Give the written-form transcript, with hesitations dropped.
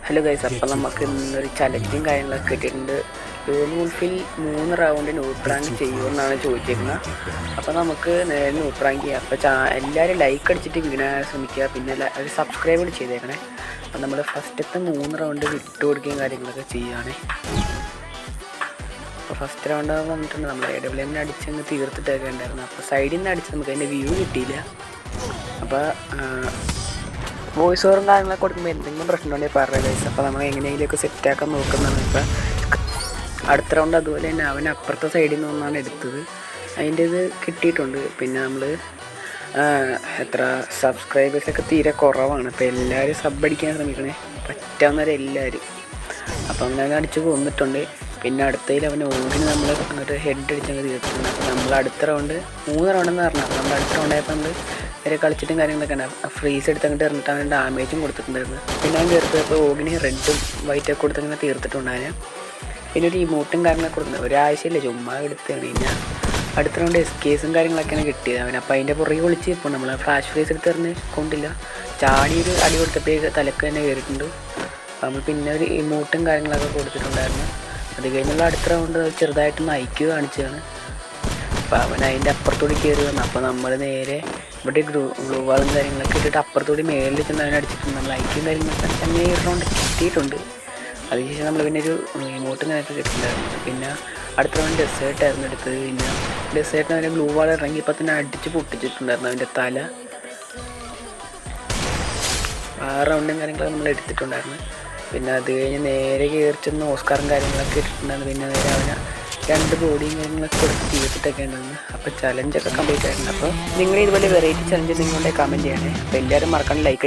Hello guys, അപ്പം നമുക്ക് ഇന്നൊരു ചലഞ്ചും കാര്യങ്ങളൊക്കെ കിട്ടിയിട്ടുണ്ട്. യൂൾഫിൽ 3 റൗണ്ട് ന്യൂട്രാങ്ക് ചെയ്യുമെന്നാണ് ചോദിച്ചിരിക്കുന്നത്. അപ്പോൾ നമുക്ക് നേരെ ന്യൂട്രാങ്ക് ചെയ്യാം. അപ്പോൾ എല്ലാവരും ലൈക്ക് അടിച്ചിട്ട് വീണാൻ ശ്രമിക്കുക, പിന്നെ ഒരു സബ്സ്ക്രൈബ് കൂടി ചെയ്തേക്കണേ. അപ്പം നമ്മൾ ഫസ്റ്റത്തെ 3 റൗണ്ട് വിട്ടു കൊടുക്കുകയും കാര്യങ്ങളൊക്കെ ചെയ്യുകയാണ്. അപ്പോൾ ഫസ്റ്റ് റൗണ്ട് വന്നിട്ടുണ്ട്, നമ്മൾ AWM അടിച്ചങ്ങ് തീർത്തിട്ടൊക്കെ ഉണ്ടായിരുന്നു. അപ്പോൾ സൈഡിൽ നിന്ന് അടിച്ച് നമുക്ക് അതിൻ്റെ വ്യൂ കിട്ടിയില്ല. അപ്പോൾ വോയിസ് ഓവറും കാര്യങ്ങളൊക്കെ കൊടുക്കുമ്പോൾ എന്തെങ്കിലും പ്രശ്നം ഉണ്ടെങ്കിൽ പറയുക ഗൈസ്. അപ്പോൾ നമ്മൾ എങ്ങനെയെങ്കിലുമൊക്കെ സെറ്റാക്കാൻ നോക്കുന്നതാണ്. ഇപ്പോൾ അടുത്ത റൗണ്ട് അതുപോലെ തന്നെ അവൻ അപ്പുറത്തെ സൈഡിൽ നിന്നാണ് എടുത്തത്, അതിൻ്റെ ഇത് കിട്ടിയിട്ടുണ്ട്. പിന്നെ നമ്മൾ എത്ര സബ്സ്ക്രൈബേഴ്സൊക്കെ തീരെ കുറവാണ്. അപ്പോൾ എല്ലാവരും സബ് അടിക്കാൻ ശ്രമിക്കണേ, പറ്റാവുന്നവരെ എല്ലാവരും. അപ്പോൾ അങ്ങനെ അടിച്ച് കൊന്നിട്ടുണ്ട്. പിന്നെ അടുത്തതിൽ അവൻ ഓടിന് നമ്മൾ അങ്ങോട്ട് ഹെഡ് അടിച്ചങ്ങ് തീർത്തിട്ടുണ്ട്. അപ്പോൾ നമ്മൾ അടുത്ത റൗണ്ട് 3 റൗണ്ടെന്ന് പറഞ്ഞാൽ അപ്പോൾ നമ്മൾ അടുത്ത റൗണ്ടായപ്പോൾ നമ്മൾ വരെ കളിച്ചിട്ടും കാര്യങ്ങളൊക്കെ ഉണ്ട്. ഫ്രീസ് എടുത്ത് അങ്ങോട്ട് എറിഞ്ഞിട്ടാണ് ഡാമേജും കൊടുത്തിട്ടുണ്ടായിരുന്നു. പിന്നെ അവൻ തീർത്തപ്പോൾ ഓടിന് റെഡും വൈറ്റൊക്കെ കൊടുത്തങ്ങനെ തീർത്തിട്ടുണ്ടായിരുന്നു. പിന്നെ ഒരു ഇമോട്ടും കാര്യങ്ങളൊക്കെ കൊടുക്കുന്നത് ഒരാഴ്ചയില്ല, ചുമ്മാ എടുത്താണ്. പിന്നെ അടുത്ത റൗണ്ട് എസ്കേസും കാര്യങ്ങളൊക്കെയാണ് കിട്ടിയത് അവൻ. അപ്പോൾ അതിൻ്റെ പുറകെ വിളിച്ച് ഇപ്പോൾ നമ്മൾ ഫ്ലാഷ് ഫ്രീസ് എടുത്ത് എറിഞ്ഞ് കൊണ്ടില്ല, ചാടിയൊരു അടി കൊടുത്തപ്പോഴേക്ക് തലക്ക് തന്നെ കയറിയിട്ടുണ്ട്. നമ്മൾ പിന്നെ ഒരു ഇമോട്ടും കാര്യങ്ങളൊക്കെ കൊടുത്തിട്ടുണ്ടായിരുന്നു. അത് കഴിഞ്ഞുള്ള അടുത്ത റൗണ്ട് ചെറുതായിട്ടൊന്ന് ഐക്യു കാണിച്ചതാണ്. അപ്പോൾ അവൻ അതിൻ്റെ അപ്പുറത്തോടി കയറി വന്നു. അപ്പോൾ നമ്മൾ നേരെ ഇവിടെ ഗ്ലൂ വാളും കാര്യങ്ങളൊക്കെ ഇട്ടിട്ട് അപ്പുറത്തോടി മേളിൽ ചെന്ന് അവനെ അടിച്ചിട്ടുണ്ട്. നമ്മൾ ഐക്യം കാര്യങ്ങളൊക്കെ തന്നെ ഈ റൗണ്ട് കിട്ടിയിട്ടുണ്ട്. അതിനുശേഷം നമ്മൾ പിന്നെ ഒരു ഇമോട്ടും കാര്യമൊക്കെ കിട്ടിയിട്ടുണ്ടായിരുന്നു. പിന്നെ അടുത്ത റൗണ്ട് ഡെസേർട്ടായിരുന്നു എടുത്തത്. പിന്നെ ഡെസേർട്ടിന് അവൻ്റെ ഗ്ലൂ വാൾ ഇറങ്ങിയപ്പോൾ തന്നെ അടിച്ച് പൊട്ടിച്ചിട്ടുണ്ടായിരുന്നു അവൻ്റെ തല. ആ റൗണ്ടും കാര്യങ്ങളൊക്കെ നമ്മൾ എടുത്തിട്ടുണ്ടായിരുന്നു. പിന്നെ അത് കഴിഞ്ഞ് നേരെ കയറി ചെന്ന് ഓസ്കാറും കാര്യങ്ങളൊക്കെ ഇട്ടിട്ടുണ്ടായിരുന്നു. പിന്നെ നേരെ അവന് 2 ബോഡിയും കാര്യങ്ങളൊക്കെ കൊടുത്ത് തീർത്തിട്ടൊക്കെ ഉണ്ടായിരുന്നു. അപ്പോൾ ചലഞ്ചൊക്കെ കംപ്ലീറ്റ് ആയിരുന്നു. അപ്പോൾ നിങ്ങൾ ഇതുപോലെ വെറൈറ്റി ചലഞ്ച് നിങ്ങളുടെ കമൻറ്റ് ചെയ്യണേ. അപ്പോൾ എല്ലാവരും മറക്കാണ്ട് ലൈക്ക്